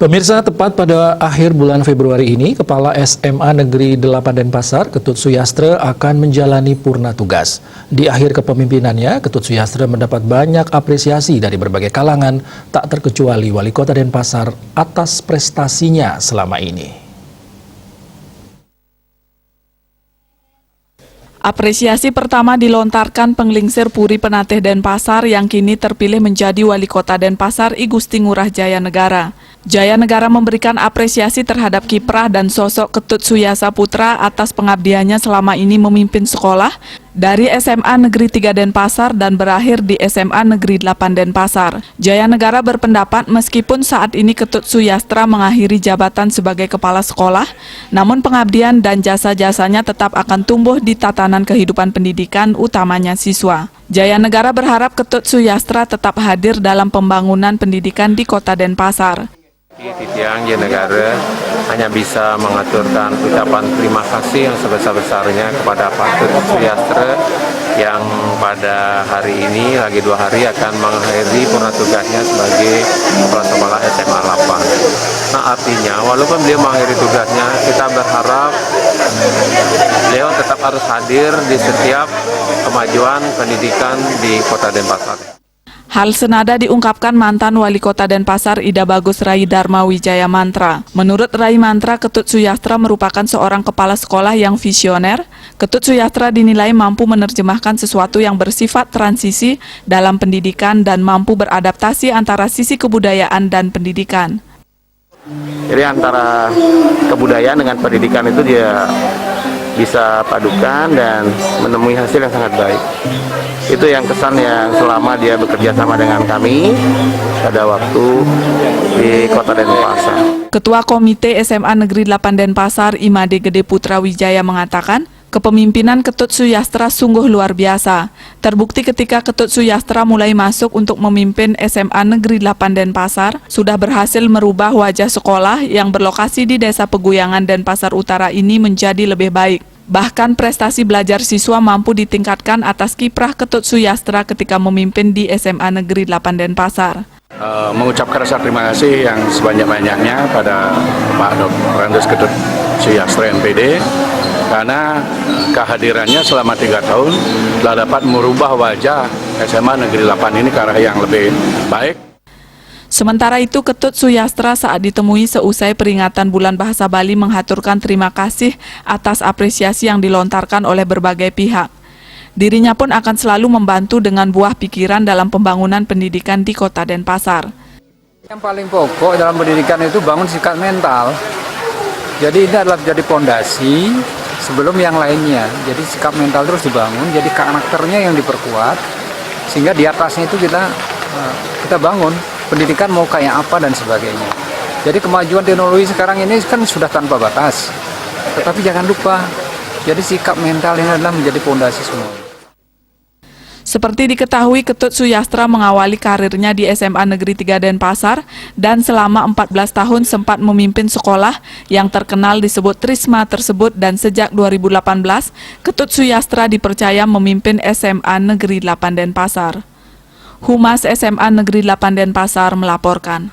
Pemirsa, tepat pada akhir bulan Februari ini, Kepala SMA Negeri 8 Denpasar, Ketut Suyastra akan menjalani purna tugas. Di akhir kepemimpinannya, Ketut Suyastra mendapat banyak apresiasi dari berbagai kalangan, tak terkecuali Wali Kota Denpasar atas prestasinya selama ini. Apresiasi pertama dilontarkan Penglingsir Puri Penatih Denpasar yang kini terpilih menjadi Wali Kota Denpasar I Gusti Ngurah Jaya Negara. Jaya Negara memberikan apresiasi terhadap kiprah dan sosok Ketut Suyasa Putra atas pengabdiannya selama ini memimpin sekolah dari SMA Negeri 3 Denpasar dan berakhir di SMA Negeri 8 Denpasar. Jaya Negara berpendapat meskipun saat ini Ketut Suyastra mengakhiri jabatan sebagai kepala sekolah, namun pengabdian dan jasa-jasanya tetap akan tumbuh di tatanan kehidupan pendidikan, utamanya siswa. Jaya Negara berharap Ketut Suyastra tetap hadir dalam pembangunan pendidikan di Kota Denpasar. Titiang Jaya Negara hanya bisa mengaturkan ucapan terima kasih yang sebesar-besarnya kepada Pak Ketut Suyastra yang pada hari ini lagi 2 hari akan mengakhiri purna tugasnya sebagai kepala sekolah SMA 8. Nah, artinya walaupun beliau mengakhiri tugasnya, kita berharap beliau tetap harus hadir di setiap kemajuan pendidikan di Kota Denpasar. Hal senada diungkapkan mantan Wali Kota Denpasar Ida Bagus Rai Dharma Wijaya Mantra. Menurut Rai Mantra, Ketut Suyastra merupakan seorang kepala sekolah yang visioner. Ketut Suyastra dinilai mampu menerjemahkan sesuatu yang bersifat transisi dalam pendidikan dan mampu beradaptasi antara sisi kebudayaan dan pendidikan. Jadi antara kebudayaan dengan pendidikan itu dia bisa padukan dan menemui hasil yang sangat baik. Itu yang kesan yang selama dia bekerja sama dengan kami pada waktu di Kota Denpasar. Ketua Komite SMA Negeri 8 Denpasar Imade Gede Putra Wijaya mengatakan, kepemimpinan Ketut Suyastra sungguh luar biasa. Terbukti ketika Ketut Suyastra mulai masuk untuk memimpin SMA Negeri 8 Denpasar, sudah berhasil merubah wajah sekolah yang berlokasi di Desa Peguyangan Denpasar Utara ini menjadi lebih baik. Bahkan prestasi belajar siswa mampu ditingkatkan atas kiprah Ketut Suyastra ketika memimpin di SMA Negeri 8 Denpasar. Mengucapkan rasa terima kasih yang sebanyak-banyaknya pada Pak Dr. Ketut Suyastra MPD karena kehadirannya selama 3 tahun telah dapat merubah wajah SMA Negeri 8 ini ke arah yang lebih baik. Sementara itu, Ketut Suyastra saat ditemui seusai peringatan Bulan Bahasa Bali menghaturkan terima kasih atas apresiasi yang dilontarkan oleh berbagai pihak. Dirinya pun akan selalu membantu dengan buah pikiran dalam pembangunan pendidikan di Kota Denpasar. Yang paling pokok dalam pendidikan itu bangun sikap mental. Jadi ini adalah jadi pondasi sebelum yang lainnya. Jadi sikap mental terus dibangun, jadi karakternya yang diperkuat, sehingga di atasnya itu kita bangun pendidikan mau kayak apa dan sebagainya. Jadi kemajuan teknologi sekarang ini kan sudah tanpa batas. Tetapi jangan lupa, jadi sikap mental ini adalah menjadi pondasi semua. Seperti diketahui, Ketut Suyastra mengawali karirnya di SMA Negeri 3 Denpasar dan selama 14 tahun sempat memimpin sekolah yang terkenal disebut Trisma tersebut, dan sejak 2018, Ketut Suyastra dipercaya memimpin SMA Negeri 8 Denpasar. Humas SMA Negeri 8 Denpasar melaporkan.